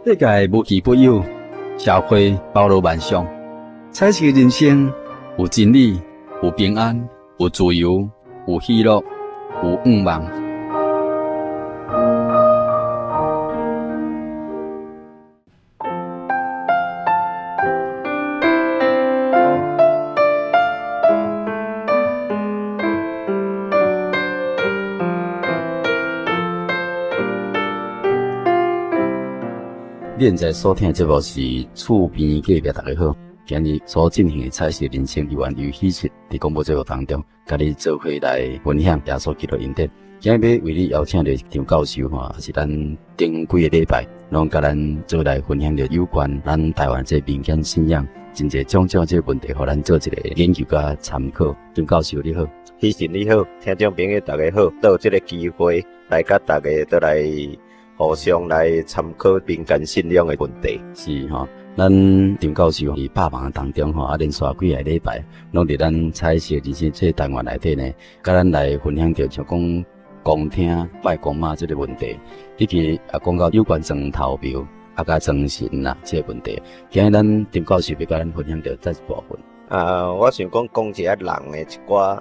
世界无奇不有，社会包罗万象。彩色人生有真理，有平安，有自由，有喜乐，有愿望。现在所听的节目是厝边隔壁，大家好。今日所进行的彩色人生游玩游戏室，在广播节目当中，甲你做伙来分享耶稣基督恩典。今日要为你邀请到张教授也是咱顶几个礼拜，拢甲咱做来分享着有关咱台湾这民间信仰真侪种种这问题，互咱做一个研究甲参考。张教授你好，希神你好，听众朋友大家好，都有这个机会来甲大家都来互相来参考民间信仰的问题。是咱张教授伫百忙当中连续几个礼拜，拢伫咱彩色人生这单元内底呢，甲咱来分享着像讲公听拜公妈这个问题，以及讲到有关庄头庙甲庄神啦这个问题。今日咱张教授要甲咱分享着这一部分。我想讲一下人的一寡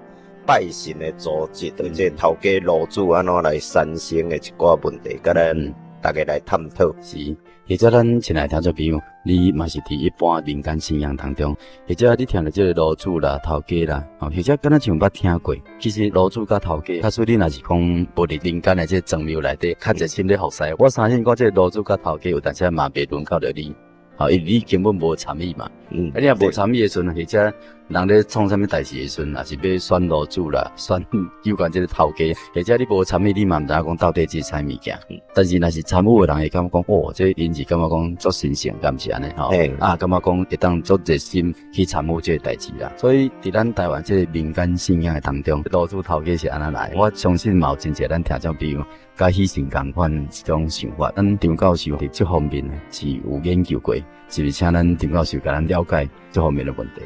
拜神的组织，即头家路主安怎来产生的一寡问题，甲咱大家来探讨。是，或者咱亲爱听众朋友，你嘛是伫一般民间信仰当中，或者你听到这个路主啦、头家啦，或者敢若像捌听过，其实路主甲头家，假使你若是讲无伫民间的这庄庙内底，较热心咧服侍，我相信讲这个路主甲头家有当时嘛袂轮到着你。因为你根本无参与嘛，你若无参与的时阵，或者人咧创啥物代志的时阵，也是要选路主啦，选有关这个头家，或者你无参与，你嘛毋知影讲到底这啥物件。但是若是参与的人会感觉讲，这因是感觉讲足神圣，敢是安尼感觉讲会当足热心去参与这个代志啦。所以伫咱台湾这个民间信仰的当中，路主头家是安怎来？我相信嘛有真侪咱听众朋友甲喜神共款一种想法。咱张教授伫这方面呢是有研究过。是不是请咱张教授甲咱了解这方面的问题？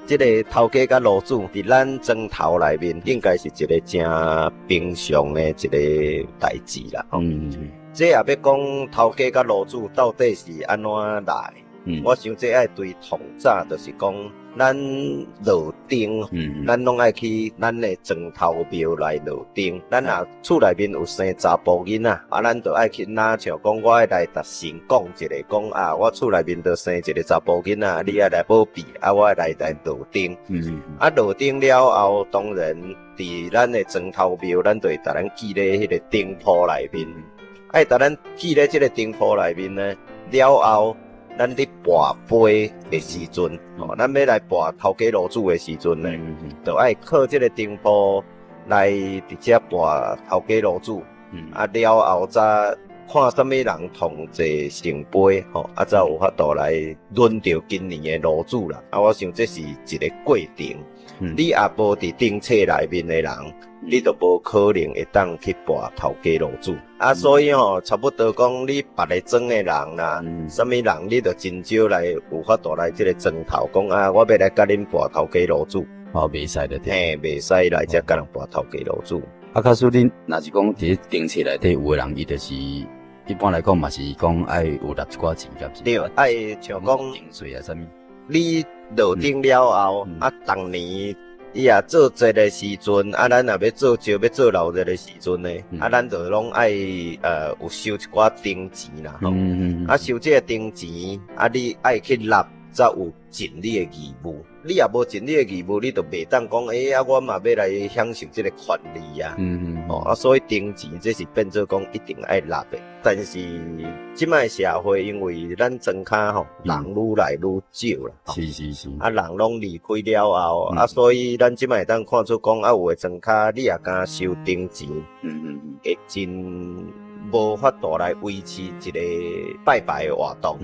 这个头家甲路主伫咱庄头内面，应该是一个真平常的一个代志啦。这也要讲头家甲路主到底是安怎来？我想这爱对从早就是讲，咱落丁，咱拢爱去咱的庄头庙来落丁。咱若厝内面有生查甫囡仔，咱就爱去像讲我爱来达神讲一个，讲我厝内面就生一个查甫囡仔，你爱来保庇，我爱来落丁。落丁了后，当然伫咱的庄头庙，咱就会达咱记咧迄个丁铺内面，爱达咱记咧这个丁铺内面呢，了后。咱伫跋杯的时阵，咱要来跋头家路主的时阵呢，就爱靠这个丁铺来直接跋头家路主。了后再看什么人同坐圣杯，才有法度来轮到今年的路主啦。我想这是一个过程。你也无伫丁册内面的人，你就无可能会当去跋头家路主。所以差不多讲你别个庄的人啦，什么人你就真少来有法度来这个庄头讲我要来甲恁跋头家路主。袂使的。袂使来遮甲人跋头家路主。假使恁若是讲伫丁册内底有个人，伊就是一般来讲嘛是讲爱有纳一寡钱甲。对，爱像讲订税啊，啥物？你落丁了后，当年伊也做节的时阵，咱若要做少要做老热的时阵呢，咱就拢爱有收一寡丁钱啦，收这个丁钱，你爱去纳，才有尽你的义务。你也无尽你的义务，你就袂当讲我嘛要来享受这个权利啊。所以丁钱这是变做讲一定爱纳的。但是即摆社会，因为咱庄脚人愈来愈少啦。是。人拢离开了后，所以咱即摆当看出讲有的庄脚你也敢收丁钱，会真无法度来维持一个拜拜的活动。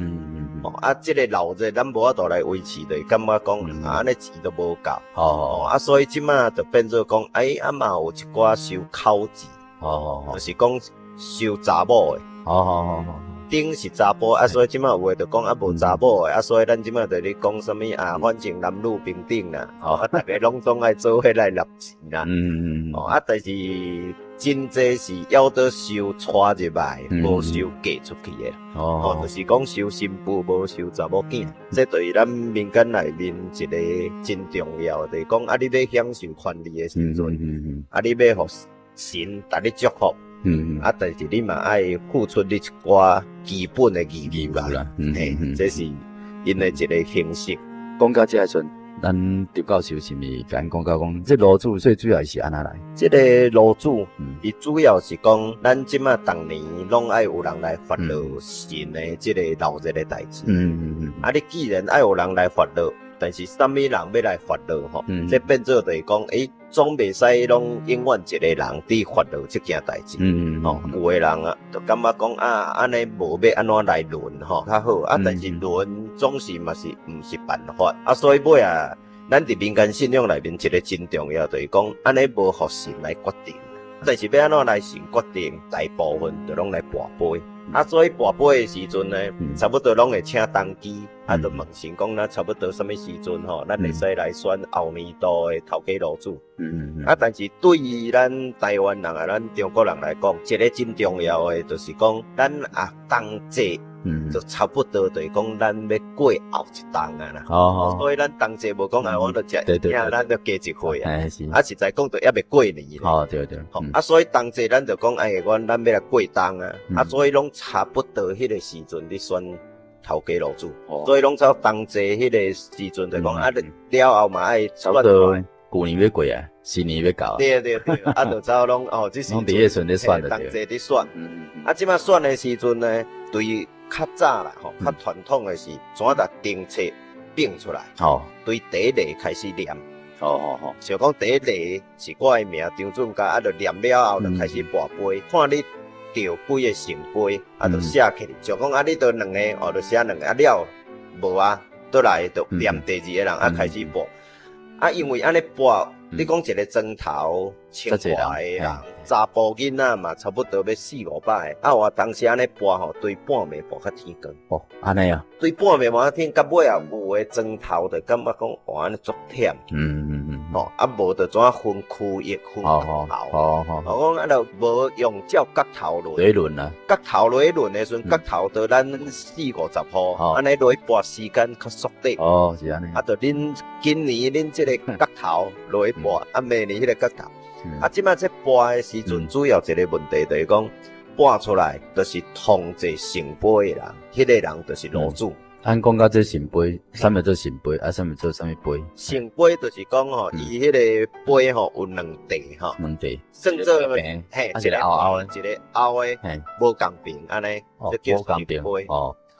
这个老热咱无法度来维持，就感觉讲安尼钱都无够。所以即摆就变做讲，嘛有一寡收口钱，就是讲收查某的。丁是查甫，所以即摆有诶就讲无查某诶，所以咱即摆就咧讲什么反正男女平等啦，大家拢总爱做伙来纳钱啦。但是真济是要得收带入来，无收嫁出去的。哦，就是讲收新妇，无收查某囝。这对咱民间内面一个真重要的，讲啊，你要享受权利的时阵，啊，你要互神带你祝福。啊，但是你嘛爱付出你一寡基本的义务啦。这是因的一个形式。讲到这阵。咱刘教授是咪甲讲到讲，这炉主最主要是安那来？这个炉主，伊主要是讲，咱即马逐年拢爱有人来发落神的这个闹热的代志。啊，你既然爱有人来发落，但是啥物人要来发落吼？这变做就是讲，总袂使拢永远一个人伫发落这件代志。有的人啊，就感觉讲啊，安尼无要安怎来轮吼较好啊，但是轮总是嘛是毋是办法啊，所以尾啊，咱伫民间信仰内面一个真重要就是讲，安尼无互神来决定，但是要安怎来神决定，大部分就拢来跋杯。啊，所以跋杯的时阵呢，差不多拢会请当机，啊，就问神讲，咱差不多什么时阵吼，咱会使来选后年度的头家炉主。啊，但是对于咱台湾人啊，咱中国人来讲，一个真重要的就是讲，咱啊当节，就差不多就是讲，咱要过后一冬啊啦。所以咱当节无讲啊，我都食，咱就加一岁啊。啊，实在讲，就还未过年。对。啊，所以当节咱就讲，咱要来过冬啊。啊，所以拢差不多迄个时阵咧选头家炉主，所以拢到当节迄个时阵就讲啊，了后嘛爱差不多旧年要过啊，新年要到。对，啊，就走拢这时拢伫迄阵咧选的。当节咧选，啊，即马选的时阵呢，对较早啦吼，较传统的是怎来订册并出来，对第一例开始念。像讲第一例是我的名张俊佳，啊，就念了后就开始跋杯，看你调几个圣杯，啊，就写起。像讲啊，你着两个，就写两个，啊了无啊，倒来就念第二个人，啊开始跋。啊，因为安尼跋，你讲一个砖头清华的人，查甫囡仔嘛，差不多要400-500个。啊，我当时安尼跋吼，对半暝跋较天光。安尼啊？对半暝跋较天，到尾啊有诶砖头就感觉讲，哇，安尼足忝。啊无就怎分区域分角头。我讲啊，就无用照角头轮啊。角头落去轮的时阵，角头就咱40-50箍，安尼落去跋时间较缩短。是安尼。啊，就恁今年恁这个角头落去跋，啊明年迄个角头。啊，即摆这跋的时阵，主要一个问题就是讲，跋出来就是统制圣杯的人，迄个人就是炉主。咱讲到这圣杯，啥物做圣杯，啊，啥物做啥物杯？圣杯就是讲吼，伊迄个杯吼有两地吼，算做一个凹的，一个凹的，无共平安尼，这叫圣杯。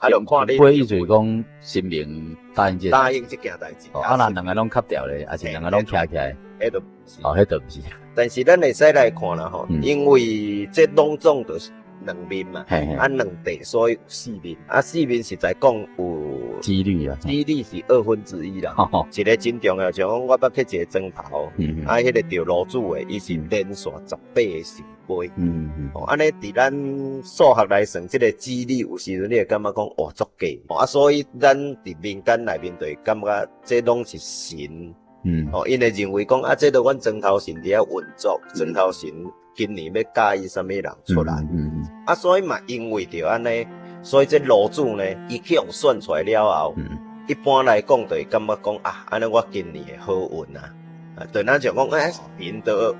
啊，就看你。杯意思就是讲神明答应这件代志。啊，那两个拢卡掉咧，还是两个拢徛起来？迄都迄都不是。但是咱会使来看啦吼，因为这拢总就是两面嘛，啊两地所以有4面，啊4面实在讲有几率啊，几率是1/2啦。一个真重要，像讲我捌去一个砖头，啊迄个调炉主的，伊是连续18个圣杯，安尼伫咱数学来算，这个几率有时阵你会感觉讲哇足假，啊所以咱伫民间内面就会感觉这拢是神。因会认为讲啊，这都阮砖头神伫遐运作，砖头神今年要介意啥物人出来，啊，所以嘛，因为着安尼，所以这炉主呢，伊去互选出来了后，一般来讲就会感觉讲啊，安尼我今年会好运啊，对咱就讲神都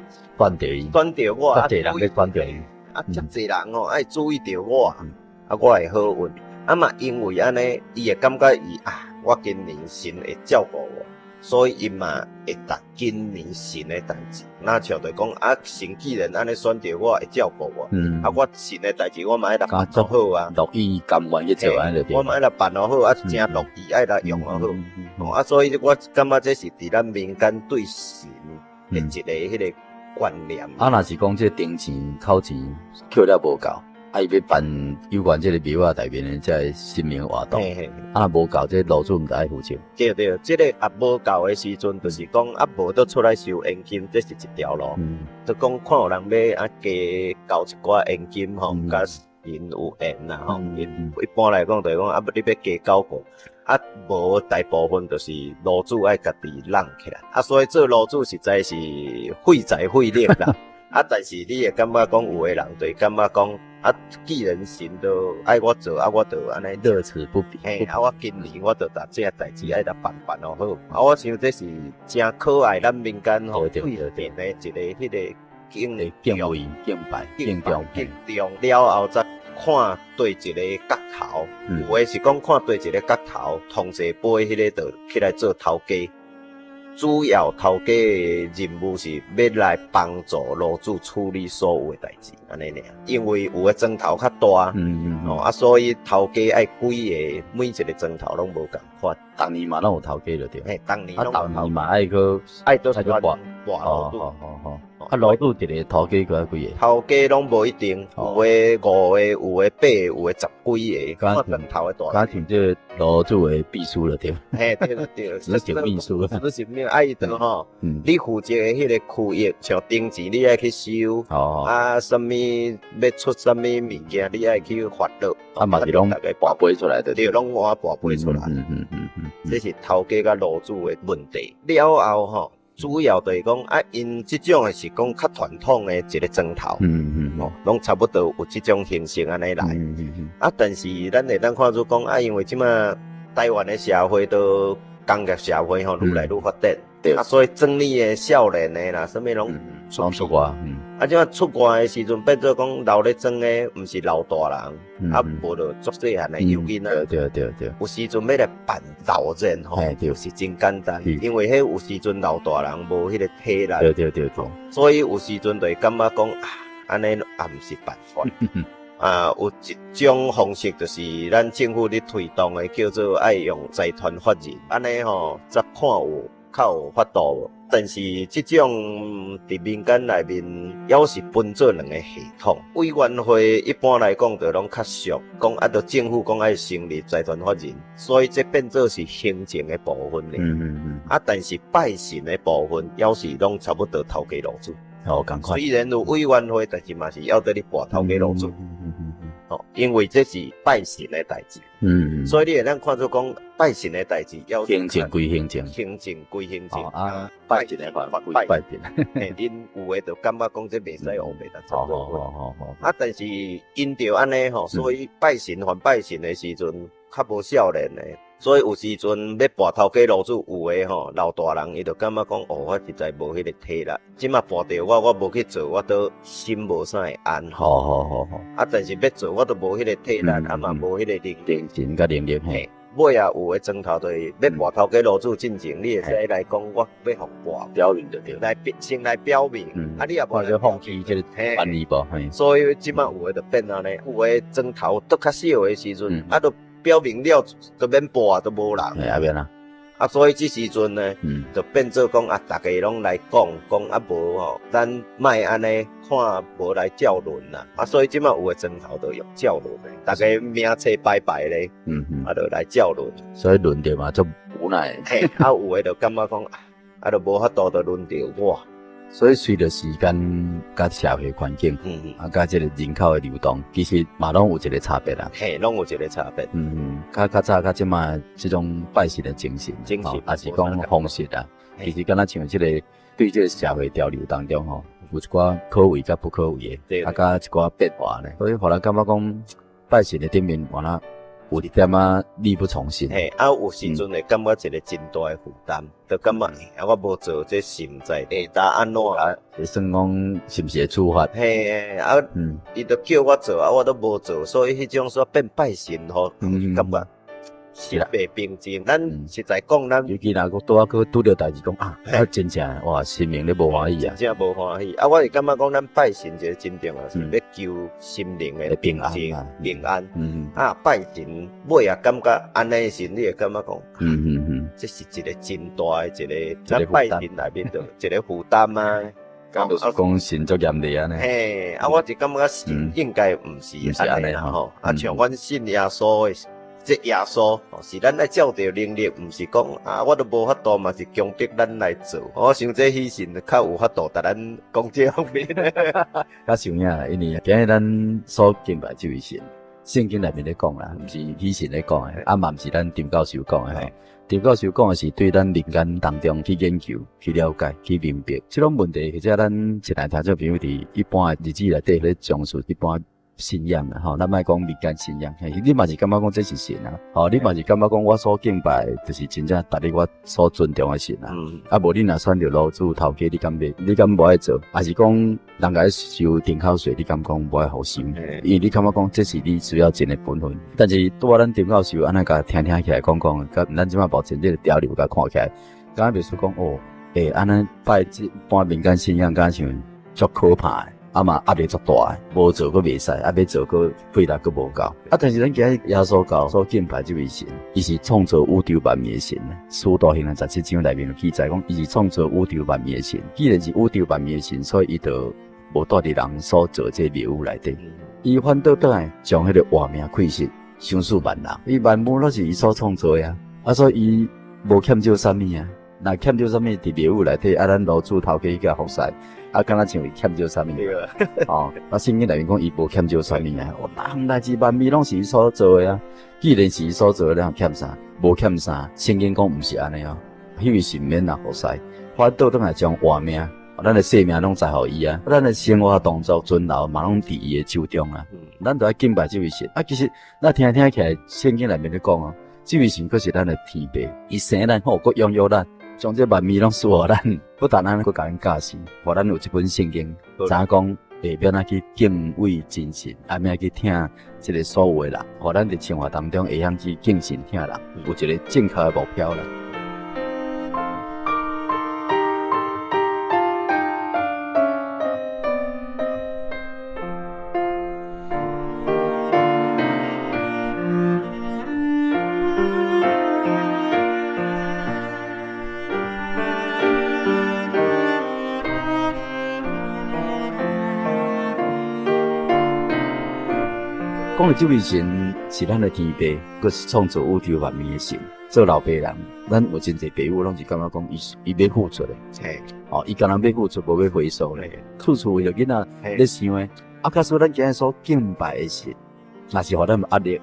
选着我，遮济人咧选着伊，啊，遮济人吼爱注意着我，啊，我会好运，啊嘛，因为安尼，伊会感觉伊啊，我今年神会照顾我。所以伊嘛会达今年神的代志，那像就讲啊，神既然安尼选着我，会照顾我，啊，我神的代志我嘛爱来办做好啊，乐意甘愿去做安尼就。我嘛爱来办好，啊，真乐意爱来用好，啊，所以我感觉这是伫咱民间对神的一个迄个观念。啊，若是讲这丁钱、口钱扣了无够。啊，伊要办有关这个庙啊内面的这个神明活动，啊，无够这炉主毋得爱负责。对，这个也无够的时阵，就是讲啊，无得出来收现金，这是一条路。就讲看有人要啊加交一寡现金吼，甲神有缘啦吼。一般来讲，就是讲啊，你要加交过，啊，无大部分就是炉主爱家己揽起来，啊，所以做炉主实在是费财费力啦。啊，但是你会感觉讲有的人就感觉讲啊，既然神都爱我做，啊，我就安尼乐此不疲。嘿，啊，我今年我就把这个代志爱来办好。啊，我想这是真可爱咱民间吼对面的一个迄个敬畏、敬拜、敬重了后再看对一个角头，有的是讲看对一个角头，同齐杯迄个就起来做头家。主要头家的任务是要来帮助炉主处理所有的代志，安尼尔。因为有的砖头较大，啊，所以头家爱几个，每一个砖头拢无共款。当年嘛，拢有头家就对。嘿，当年拢有头家嘛，爱个跋炉主。啊，炉主一个头家个几个？头家拢无一定，有的5个，有的8个，有的10几个，看砖头的大。家庭这炉主的秘书了对。嘿，对，执行秘书。执行秘书爱的吼，你负责的迄个区域，像定钱你爱去收，啊，什么要出什么物件，你爱去发落。啊嘛是拢跋杯出来的。对，拢我跋杯出来。这是头家甲炉主的问题。了后吼。主要就是讲啊，因这种的是讲较传统的一个砖头，拢差不多有这种形式安尼来。啊，但是咱会当看出讲啊，因为即马台湾的社会都工业社会吼愈来愈发展，啊，所以庄里的少年的啦，什么拢出外，啊，即马出外的时阵变做讲留咧庄的，毋是老大人，啊，无就足细汉的幼囡仔。对，有时阵要来办老人吼，就是真简单，因为迄有时阵老大人无迄个体力，对，所以有时阵就会感觉讲啊，安尼也毋是办法。啊，有一种方式就是咱政府咧推动的，叫做爱用财团法人，安尼吼，则看有较有法度无。但是这种伫民间内面，也是分做2个系统。委员会一般来讲，就拢较俗，讲啊，着政府讲爱成立财团法人，所以这变做是行政的部分咧。啊，但是拜神的部分，也是拢差不多头家炉主。虽然有委员会，但是嘛是要得你跋头家炉主。因为这是拜神的代志。所以你会当看出讲拜神的代志，要行政归行政，行政归行政，啊，拜神的法归拜神。嘿，恁有诶就感觉讲这袂使黑白当做做。啊，但是因着安尼吼，所以拜神还拜神的时阵，较无少年诶。所以有时阵要跋头家炉主，有诶吼老大人，伊就感觉讲，我实在无迄个体力，即马跋着我无去做，我都心无啥会安。好。啊，但是要做，我都无迄个体力，啊嘛无迄个定情甲能力嘿。尾啊有诶砖头就是要跋头家炉主进前，你会使来讲，我要互跋表明就对，先来表明。啊，你也无就放弃这个翻译无。所以即马有诶就变安尼，有诶砖头都较少诶时阵，啊都。表明了，就免跋都无人。啊免啊！啊，所以这时阵呢，就变做讲啊，大家拢来讲啊无吼，咱莫安尼看无来教论啦。啊，所以即马有诶砖头都用教论诶，大家名册拜拜咧，啊，就来教论。所以论着嘛，足无奈。嘿，啊有诶就感觉讲，啊，就无法度就论着我。所以随着时间甲社会环境，啊，甲这个人口的流动，其实嘛拢有一个差别啦。嘿，拢有一个差别。较早甲即马这种拜神的精神，也是讲方式啦。其实敢若像这个对这个社会潮流当中吼，有一寡可为甲不可为的，啊，甲一寡变化呢。所以互人感觉讲拜神的顶面，原来有一点啊力不从心。嘿，啊有时阵会感觉一个真大的负担，就感觉啊我无做这实在会当安怎啊？会算讲是不是会处罚？嘿，啊，伊就叫我做啊，我都无做，所以迄种说变拜神吼，感觉心袂平静。咱实在讲，咱尤其若拄啊去拄着代志讲啊，真正哇，心灵咧无欢喜啊，真正无欢喜。啊，我是感觉讲，咱拜神一个真正啊，是要求心灵的平静、平安。啊，拜神尾啊，感觉安尼神，你会感觉讲，这是一个真大的一个，咱拜神内面就一个负担啊。就是讲神作严厉安尼。嘿，啊，我就感觉神应该毋是安尼吼。啊，像阮信耶稣的。这耶稣是咱来照着能力，毋是讲啊，我都无法度嘛，是强迫咱来做。我想这牺牲较有法度，但咱讲这方面，较想影啦，因为今日咱所敬拜这位神，圣经内面咧讲啦，毋是喜神咧讲诶，嘛毋是咱陈教授讲诶。陈教授讲诶是对咱民间当中去研究、去了解、去明白，即种问题或者咱一来听做朋友伫一般诶日子内底咧重视一般信仰啦，咱莫讲民间信仰，你嘛是感觉讲这是神啊，你嘛是感觉讲我所敬拜就是真正达你我所尊重诶神啊，无你若选着老主头家，你敢无爱做？还是讲人家收停口税，你敢讲无爱互收？因为你感觉讲这是你需要尽诶本分，但是拄啊咱陈教授安尼甲听起来讲，甲咱即摆目前这个潮流甲看起来，敢袂说讲哦，安尼拜一般民间信仰，敢像足可怕诶。嘛压力足大诶，无做佫袂使，要做佫费力佫无够。但是咱今日耶稣教所敬拜这位神，伊是创造宇宙万物诶神咧。使徒行传17章内面有记载讲，伊是创造宇宙万物诶神。既然是宇宙万物诶神，所以伊就无住伫人所做这迷雾内底。伊反倒倒来将迄个活命气息相属万人，伊万物都是伊所创造诶啊，所以伊无欠少啥物啊。若欠少啥物伫迷雾内底，咱老主头家甲服侍。敢若像伊欠少啥物？圣经内面讲伊无欠少啥物啊！大项代志万物拢是伊所做的啊！既然是伊所做的，咱欠啥？无欠啥。圣经讲毋是安尼哦，迄位神免服侍，反倒倒来将活命，咱的生命拢在乎伊啊！咱的生活动作尊老嘛拢伫伊的手中啊！咱着爱敬拜这位神啊！其实咱听起来，圣经内面咧讲哦，这位神佫是咱的天父，伊生咱好，佫养育咱。将这万物拢赐予咱，不但咱佫甲咱教示，互咱有一本圣经，知影讲下边啊去敬畏真神，下面去听这个所有的人，互咱伫生活当中会晓去敬神听人，有一个正确的目标啦。讲到这位神是咱的天父，佫是创造宇宙万物的神。做老爸人，咱有真侪朋友拢是感觉讲伊要付出的，伊干若要付出，无要回收咧。处处为着囡仔咧想诶，假使咱今日所敬拜的神，若是互咱压力，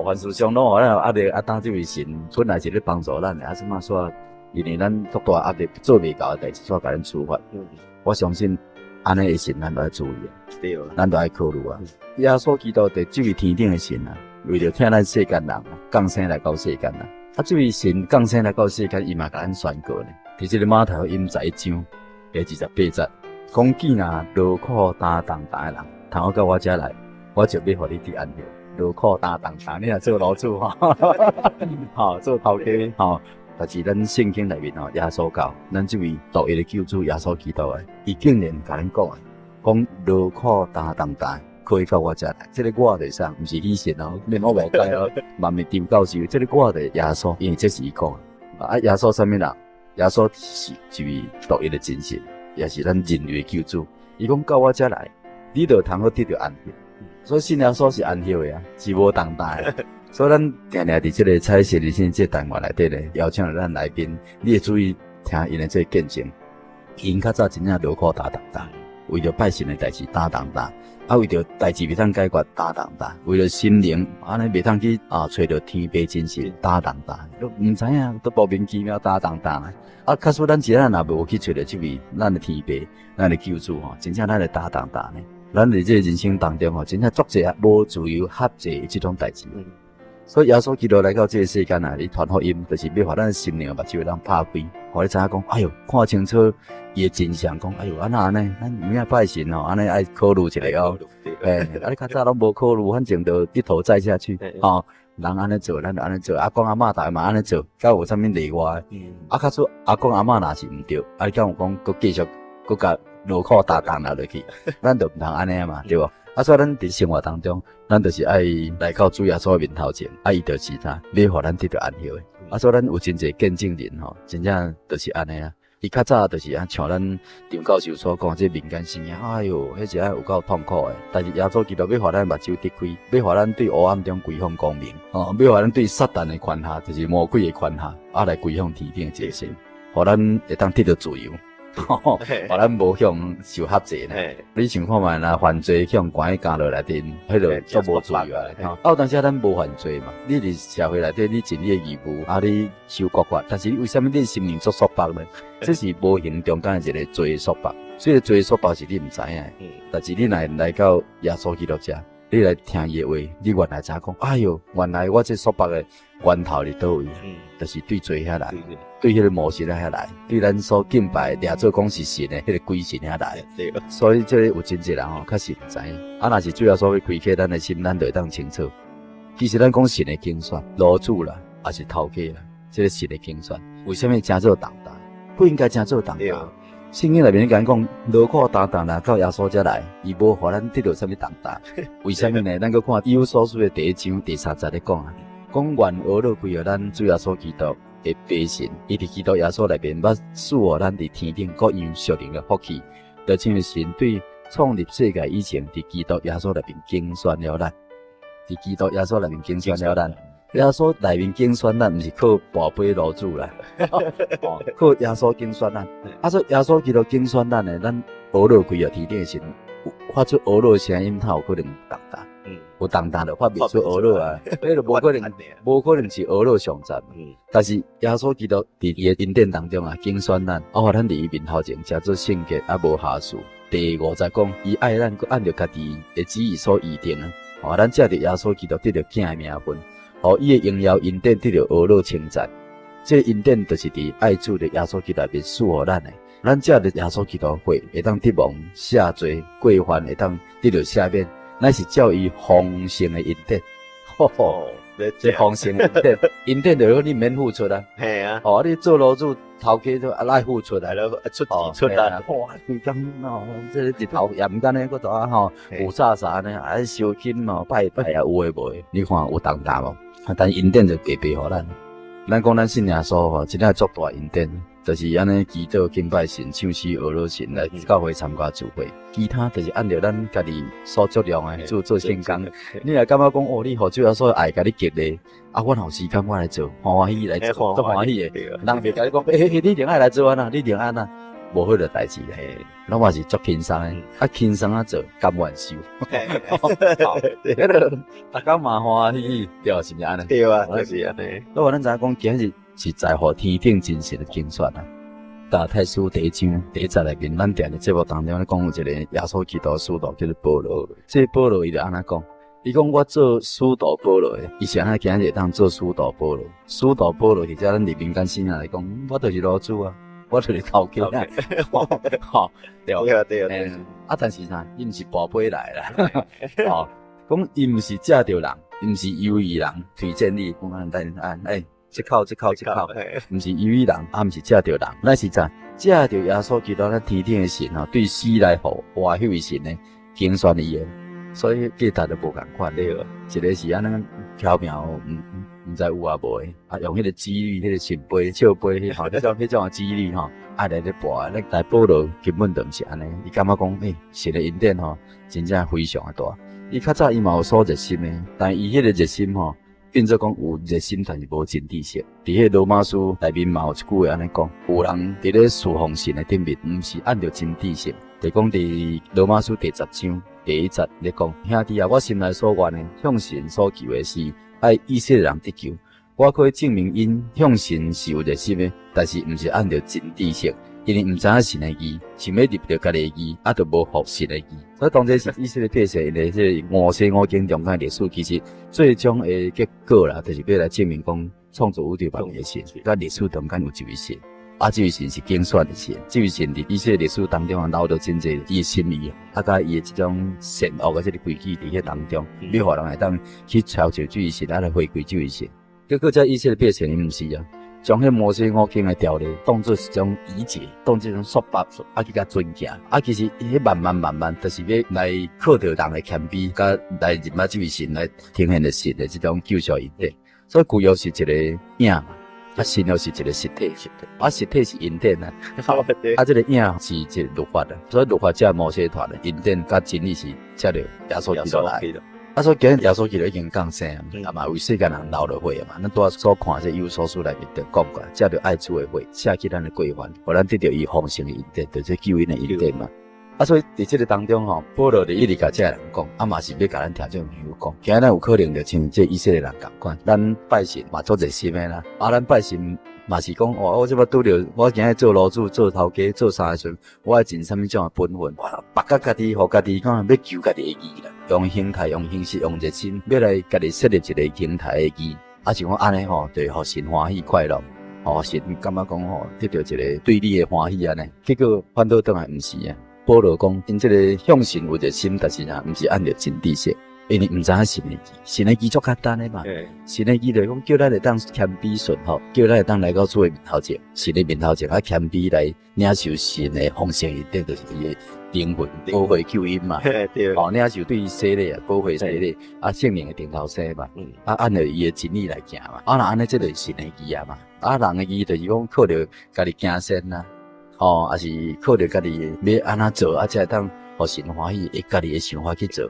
凡事上拢互咱有压力。当这位神本来是咧帮助咱的，什么说，因为咱足大压力做袂到的代志，所甲咱处罚。我相信。安尼的神，咱都要注意啊！对，咱都要考虑啊！耶稣基督伫这位天顶的神啊，为着听咱世间人降生来到世间啊！这位神降生来到世间，伊嘛甲咱宣告呢。伫这个马太福音11章第28节，讲既若劳苦担重担的人，通到我遮来，我就要互你得安息。劳苦担重担，你若做老主做头家但是咱圣经内面耶稣教咱这位独一的救主耶稣基督诶，伊竟然甲咱讲劳苦担重担，可以到我遮来。这个我就上，毋是以前免我误解嘛咪陈教授，这个我就耶稣，因为这是伊讲耶稣啥物人？耶稣是一位独一的真神，也是咱人类的救主。伊讲到我遮来，你就通好得到安息。所以信耶稣是安息的是无重担的。所以咱定定伫这个彩色人生这单元内底咧，邀请咱来宾，你会注意听因的这见证。因较早真正劳苦担重担，为着拜神的代志担重担，为着代志袂通解决担重担，为了心灵安尼袂通去找着天父真神担重担，都毋知影都莫名其妙担重担假使咱一咱若无去找着这位咱的天父，咱的救主真正咱的担重担呢。咱伫这人生当中真正足侪无自由合济这种代志。所以耶稣基督来到这个世间你传福音，就是要把咱心灵目睭人拍开，互你知影讲，哎哟，看清楚伊的真相，讲，哎哟，安尼，咱明仔拜神安尼爱考虑一下你较早拢无考虑，反正就一头栽下去，人安尼做，咱就安尼做，阿公阿嬷大嘛安尼做，敢有啥物例外？假使阿公阿嬷若是毋对，你敢有讲，佮继续佮甲劳苦担重落去，咱就毋通安尼嘛，对无？所以咱伫生活当中，咱就是爱来到主耶稣的面头前，伊就是啥，要互咱得到安息的。所以咱有真侪见证人真正就是安尼啊。伊较早就是像咱张教授所讲，这民间信仰，哎哟，迄是有够痛苦的。但是耶稣基督要互咱目睭得开，要互咱对黑暗中归向光明，要互咱对撒旦的权下，就是魔鬼的权下，来归向天顶的这神，互咱会当得到自由，互咱无向受吓罪呢。你想看觅，若犯罪向关喺监牢内底，迄个都无罪啊。有当时咱无犯罪嘛，你伫社会内底你尽你的义务，你受国法，但是为什么你心灵做束缚呢？这是无形中间一个罪束缚，所以罪束缚是你毋知影。但是你来到耶稣基督遮，你来听伊的话，你原来才讲，哎哟，原来我这束缚的源头伫倒位？就是对罪遐来，对迄个魔神遐来，对咱所敬拜掠做讲是神的迄个鬼神遐来。所以这个有真济人吼，确实毋知影。若是最后所谓开启咱的心，咱就会当清楚。其实咱讲神的竞选，老主啦，还是头家啦，这个神的竞选，为什么真做重大？不应该真做重大。圣经内面讲，劳苦担当啦，到耶稣遮来，伊无互咱得到啥物重大。为什么呢？咱搁看以弗所书的第1章第3节咧讲啊，讲愿俄勒归予咱主耶稣基督的百姓，伊伫基督耶稣内面，捌赐予咱伫天顶各样属灵的福气，就像神对创立世界以前，伫基督耶稣内面竞选了咱，伫基督耶稣内面竞选了咱。耶稣内面竞选咱，毋是靠宝贝老主啦，靠耶稣竞选咱。所以耶稣基督竞选咱的，咱俄勒归予天顶的神，发出俄勒声音，它有可能重大。有重大就发不出俄勒啊，迄就无可能是俄勒上站。但是耶稣基督伫伊的恩典当中啊，竞选咱，互咱伫伊面头前，食做圣洁，无瑕疵。第5节讲，伊爱咱，佮按照家己的旨意所预定啊，咱借着耶稣基督得到囝的名分。伊的荣耀恩典得到俄勒称赞，这恩典就是伫爱主的耶稣基督内面赐予咱的。咱借着耶稣基督会当得蒙赦罪过犯，会当得到赦免，乃是照伊丰盛的恩典。这丰盛的恩典，恩典就是你免付出啊。系啊。你做老主头家就爱付出来了，出钱出力。哇，规工这日头严干呢，搁有啥啥呢？烧金拜拜有诶无诶？你看有重大无？但恩典就白白互咱。咱讲咱信耶稣真正足大恩典，就是安尼祈祷敬拜神、唱诗、学老神来教会参加聚会。其他就是按照咱家己所作量诶做圣工。你若感觉讲你互主要所爱甲你激励，我有时间我来做，欢喜来做，足欢喜诶。人袂甲你讲，你一定爱来做你一定安那。无好个代志咧，咱嘛是足轻松诶，轻松做，甘愿受。迄个大家嘛欢喜，对是毋是安尼？对啊，就是安尼。咱知影讲，今日是在乎天顶真实的竞选啊。大太书第1章第1节内面，咱伫个节目当中咧讲有一个耶稣基督使徒叫做保罗。这保罗伊就安尼讲，伊讲我做使徒保罗诶，伊是安尼今日当做使徒保罗。使徒保罗或者咱伫民间信仰来讲，我就是老主啊。我就是头家啊，对，但是啥，伊毋是宝贝来啦，讲伊毋是借着人，伊毋是优异人推荐你，讲这口，毋是优异人，毋是借着人，那是啥？借着耶稣基督咱天顶的神对死来活活迄位神呢，竞选伊诶，所以其他都无共款对，一个是安尼巧妙，毋知有啊无诶，用迄个几率，迄个圣杯、笑杯，迄种几率爱来咧博，来保罗根本就毋是安尼，伊感觉讲，神的恩典真正非常的大。伊较早伊嘛有所热心诶，但伊迄个热心变做讲有热心，但是无真谛性。伫迄罗马书内面嘛有一句话安尼讲，有人伫咧侍奉神的顶面，毋是按照真谛性。就讲伫罗马书第10章第1节咧讲，兄弟啊，我心内所愿的，向神所求的是。爱以色列人得救，我可以证明因向神是有热心的，但是毋是按照真谛性，因为毋知影神的义，想要入着家己的义，就无服神的义。所以当这是以色列百姓因的这五世五经中间历史，其实最终的结果啦，就是要来证明讲创造宇宙万物的神，在历史中间有一位神。这位神是竞选的神，这位神伫以色列历史当中留着真侪伊的心意，甲伊的这种善恶的这个规矩伫迄当中，要互人会当去抄照这位神，来回归这位神。结果这以色列百姓伊毋是啊，将迄摩西五经的条例当作是种仪节，当作一种束缚，去甲尊敬。其实迄慢慢，就是要来靠着人的谦卑，甲来认识这位神来呈现的神的这种救赎恩典。所以旧约是一个影嘛。新约是一个实体，实体是恩典啊。这个影是一个律法的，所以律法只摩西传的恩典甲真理是借着耶稣基督来。所以今日耶稣基督已经降生啊嘛，为世间人流落血啊嘛。咱拄仔所看这有所书内面就讲过，借着爱主的血，写起咱的规范，互咱得到伊丰盛的恩典，就是救恩的恩典嘛。所以伫这个当中保罗就一直甲这人讲，嘛是要甲咱听众朋友讲，今日咱有可能就像这以色列人共款，咱拜神嘛做热心的啦，咱拜神。嘛是讲，我即摆拄着，我今日做老主、做头家、做啥个时，我要尽什么种的本分？拔甲家己，互家己讲要求家己的义啦，用形态、用形式、用热心，要来家己设立一个形态的义，像我安尼就互神欢喜快乐，神感觉讲得到一个对你的欢喜安尼。结果反倒转来毋是啊，保罗讲因这个向神有热心，但是毋是按照真谛说。因为毋知影神的义，神的义足简单的嘛。神的义就是讲叫咱会当谦卑顺服，叫咱会当来到主的面头前，神的面头前谦卑来领受神的丰盛恩典，就是伊的灵魂保护救恩嘛。领受对洗礼保护洗礼圣灵的顶头生嘛。按照伊的真理来行嘛。那安尼这就是神的义啊嘛。人的义就是讲靠着家己行善啦，还是靠着家己要安怎做，才会当互神欢喜，家己的想法去做。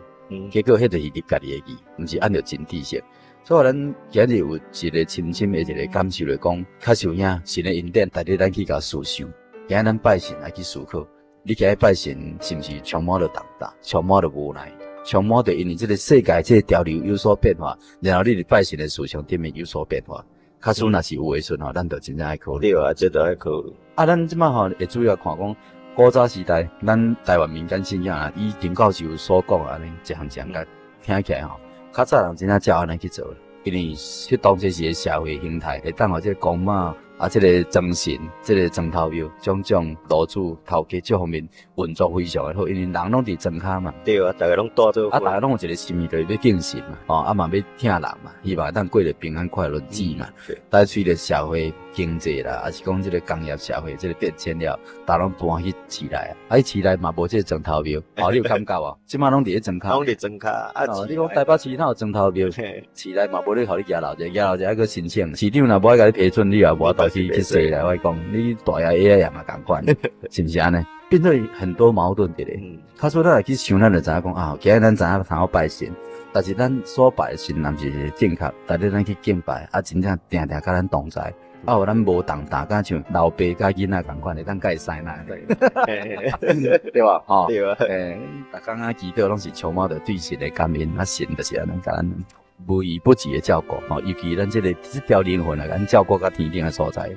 结果迄就是你家己的义，毋是按照真谛说。所以咱今日有一个深深的一个感受来讲，较受影神的恩典带着咱去甲思想。今日咱拜神来去思考，你今日拜神是毋是充满着重担，充满着无奈，充满着因为这个世界这个潮流有所变化，然后你伫拜神的思想顶面有所变化。假使若是有诶时阵咱就真正爱考虑。对啊，这都爱考虑。咱即摆会主要看讲。古早时代，咱台湾民间信仰以陈教授所讲安尼一项甲听起来较早人真正照安尼去做，因为迄当时是个社会形态，会当互这个公妈这个装神、这个装头庙，种炉主、头家这方面运作非常的好，因为人拢伫庄骹嘛。对啊，大家拢带做。大家拢有一个心意，就是要敬神嘛，嘛要听人嘛，希望咱过着平安快乐日子嘛。但随着社会经济啦，还是讲这个工业社会这个变迁了，大家拢搬去市内市内嘛无这个庄头庙，你有感觉啊？即马拢伫咧庄骹。拢伫庄骹你讲台北市哪有庄头庙？市内嘛无咧，互你举楼者，举楼者还佫申请，市长若无爱甲你批准，你也无法去说来。我讲，你大爷爷也嘛共款，是毋是安尼？变做很多矛盾伫咧。假使咱来去想，咱就知影讲今日咱知影通好拜神，但是咱所拜的神，若是正确，带着咱去敬拜，真正定定甲咱同在。有咱无重担，敢像老爸甲囡仔共款，会当甲伊塞那，对吧？对啊。逐工祈祷拢是充满着对神的感恩，神就是安尼甲咱无微不至的照顾，尤其咱这条灵魂啊，咱照顾到天顶的所在，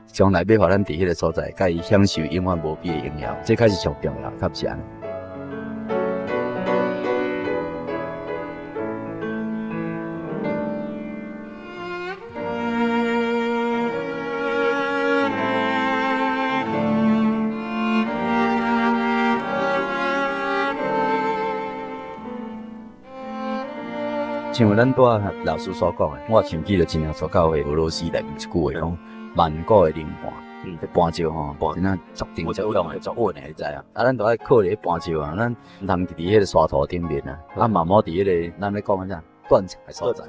将来要互咱伫迄个所在，甲伊享受永远无比的荣耀，这才是上重要，较不是安尼。像咱拄仔老师所讲的，我想起了真正所教的俄罗斯内面一句话讲，万古的灵盘，盘石真正足定足用的，足稳的，你知啊？咱都爱靠咧盘石咱毋通伫迄个沙土顶面慢慢伫迄个咱咧讲啥断层的所在，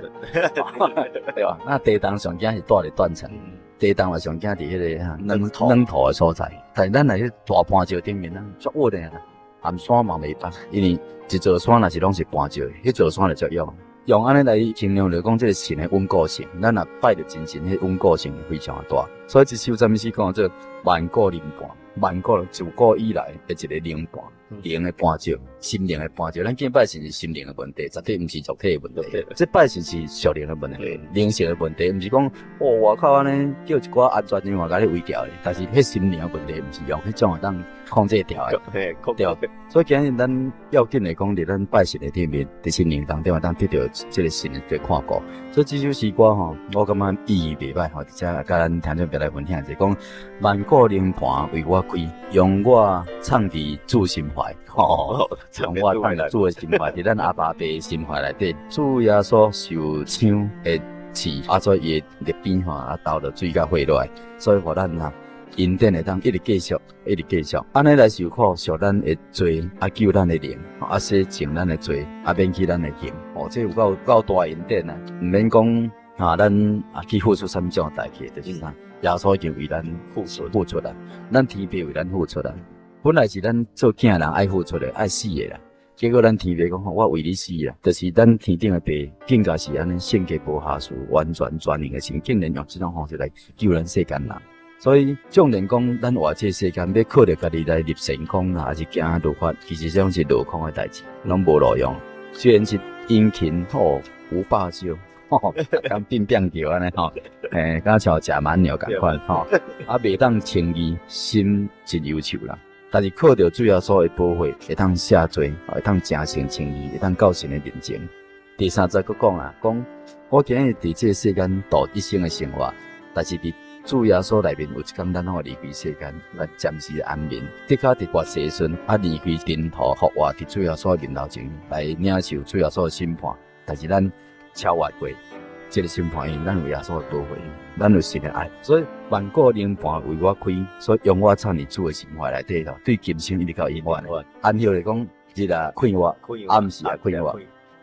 对吧？那地动上惊是住咧断层，地动也上惊伫迄个软土的所在，但咱来迄大盘石顶面足稳的含山嘛袂放，因为一座山若是拢是盘石，迄座山就足用。用安尼来形容，就讲这个神的稳固性，咱若拜着真神，迄稳固性非常的大。所以一首赞美诗讲做万古灵盘，万古自古以来的一个灵盘，灵的盘石，心灵的盘石。咱敬拜神是心灵的问题，绝对毋是肉体的问题。这拜神是属灵的问题，灵性的问题，毋是讲外口安尼叫一寡安全人员甲你围调的，但是迄心灵的问题，毋是用迄种会当控制掉的，对。所以今日咱要紧来讲，伫咱拜神的顶面，伫心灵当中当得到这个神的看顾。所以这首诗歌我感觉意义袂歹而且甲咱听众朋友来分享，就是讲万古灵盘为我开，用我唱伫主心怀，用我唱主的心怀，伫咱阿爸爸的心怀内底，主耶稣受伤的刺，所以伊的边倒着水甲火落来，所以互咱恩典会当一直继续，安尼来受苦，赎咱的罪，救咱的灵，洗净咱的罪，免去咱的刑。这有够大恩典啊！毋免讲咱去付出什么种代价，就是啥，耶稣已经为咱付出啦，咱天父为咱付出啦。本来是咱做囝人爱付出的，爱死的啦，结果咱天父讲，我为你死啦，就是咱天顶的爸，更加是安尼性格无下事，完全全能的神，竟然用这种方式来救咱世间人。所以，纵然讲咱活这世间要靠着家己来立成功啦，还是行律法，其实这种是落空的代志，拢无路用。虽然是殷勤好无罢休，刚变变着安尼吼，敢像食蛮鸟共款吼，啊，袂当轻易心真忧愁啦。但是靠着主耶稣的保护，会当赦罪，会当诚心诚意，会当到神的面前。第三则佫讲啊，讲我今日伫这世间度一生的生活，但是伫主耶稣内面有一天咱会离开世间，来暂时安眠。的确伫活世时啊，离开尘土，复活伫主耶稣面头前来领受主耶稣的审判。但是咱超越过这个审判，因为咱有耶稣的保护，咱有神的爱，所以万国灵盘为我开，所以用我参与主的生活内底头，对今生一直到永远。安息来讲，日啊困我，暗时啊困我，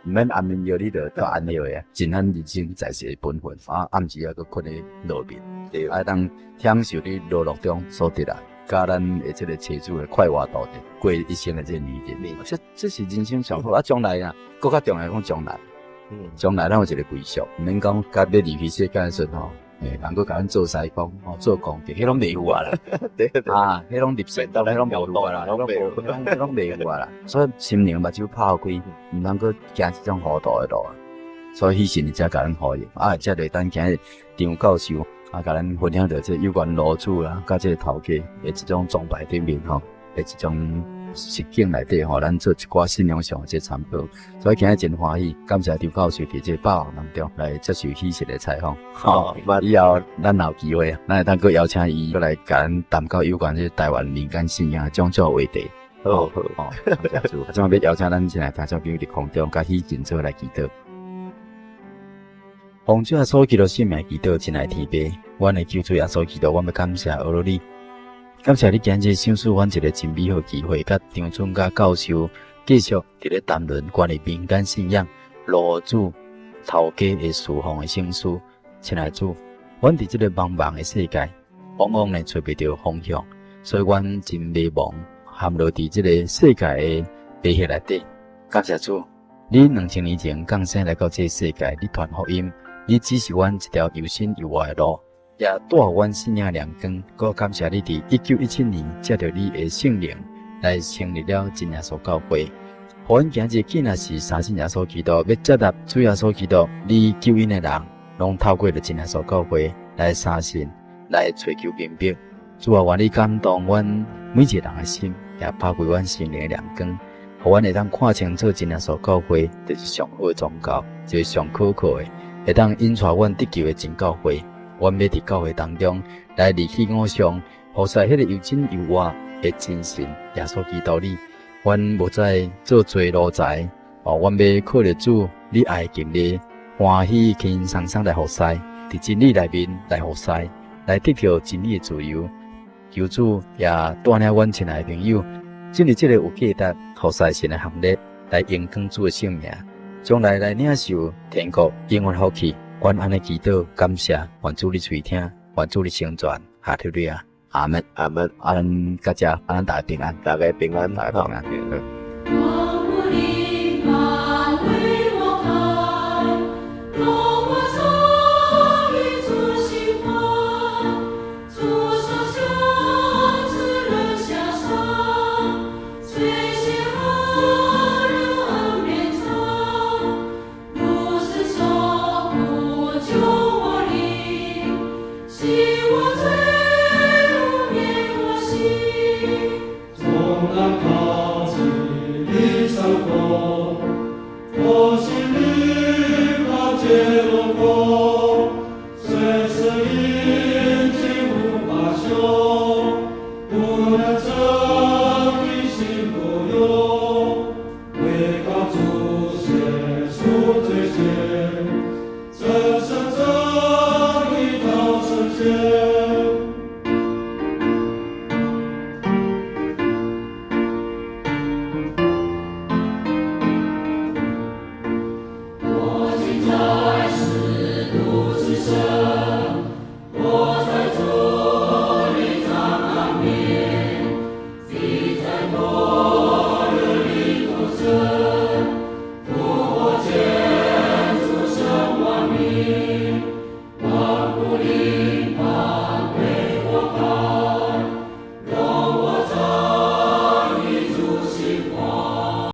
毋免暗暝了你就到安息的，尽咱人生在世的本分。啊，暗时啊，佮困咧落眠，啊，当享受你落落中所得来，甲咱的这个妻子的快活度日，过一生的这个年日。这是人生上好啊！将来啊，更较重要讲将来。将来咱有一个归宿，毋免讲甲要离开世间时吼，人佫甲咱做西工，做工地，迄拢袂有啊啦。啊，迄拢入神道，迄拢袂有啊啦，迄拢袂有啊啦。所以心灵目睭拍开，毋通佫行这种糊涂的路啊。所以迄时才甲咱呼应，啊，才来等今日张教授啊，甲咱分享到这有关老主啦，甲这个头家的这种崇拜顶面吼，的这种实境内底吼，咱做一寡信仰上的这参考。所以今日真欢喜，感谢张教授伫这百忙当中来接受喜事的采访。好，以后咱有机会，咱会当佫邀请伊佫来甲咱谈到有关这台湾民间信仰的种种话题。好，感谢主。今日要邀请咱进来听众朋友伫空中，甲喜真做来祈祷。奉主耶稣基督圣名祈祷，亲爱的天父，阮的救主耶稣基督，阮要感谢阿罗你。感谢你今日赏赐阮一个真美好机会，甲张春甲教授继续伫咧谈论关于民间信仰、老主、头家的侍奉的圣事。亲爱的主，阮伫这个茫茫的世界，往往呢找不到方向，所以阮真迷茫，陷落伫这个世界的迷惑内底。感谢主，你2000年前降生来到这个世界，你传福音，你指示阮一条又新又活的路。也带阮信仰亮光，搁感谢你伫1917年借着你的圣灵来成立了真耶稣教会。互阮今日既然是相信耶稣基督，要接纳主耶稣基督，你救恩的人，拢透过了真耶稣教会来相信，来追求明白。主啊，愿你感动阮每一个人的心，也拍开阮心灵的亮光，互阮会当看清楚真耶稣教会就是上好的宗教，就是上可靠的，会当引带阮得救的真教会。阮要伫教会当中来离弃偶像，服侍迄个又真又活的真神耶稣基督你。阮无再做罪奴才，阮要靠着主你爱经历，欢喜轻轻松松来服侍，伫真理内面来服侍，来得到真理的自由。求主也带领阮亲爱的朋友进入这个有价值服侍神的行列，来荣光主的圣名，将来来领受天国永远福气。阮安尼祈祷，感谢，愿主你垂听，愿主你成全，哈利路亚，阿门，阿门，阿门，大家，阿门，大家平安，大家平安，大家平安。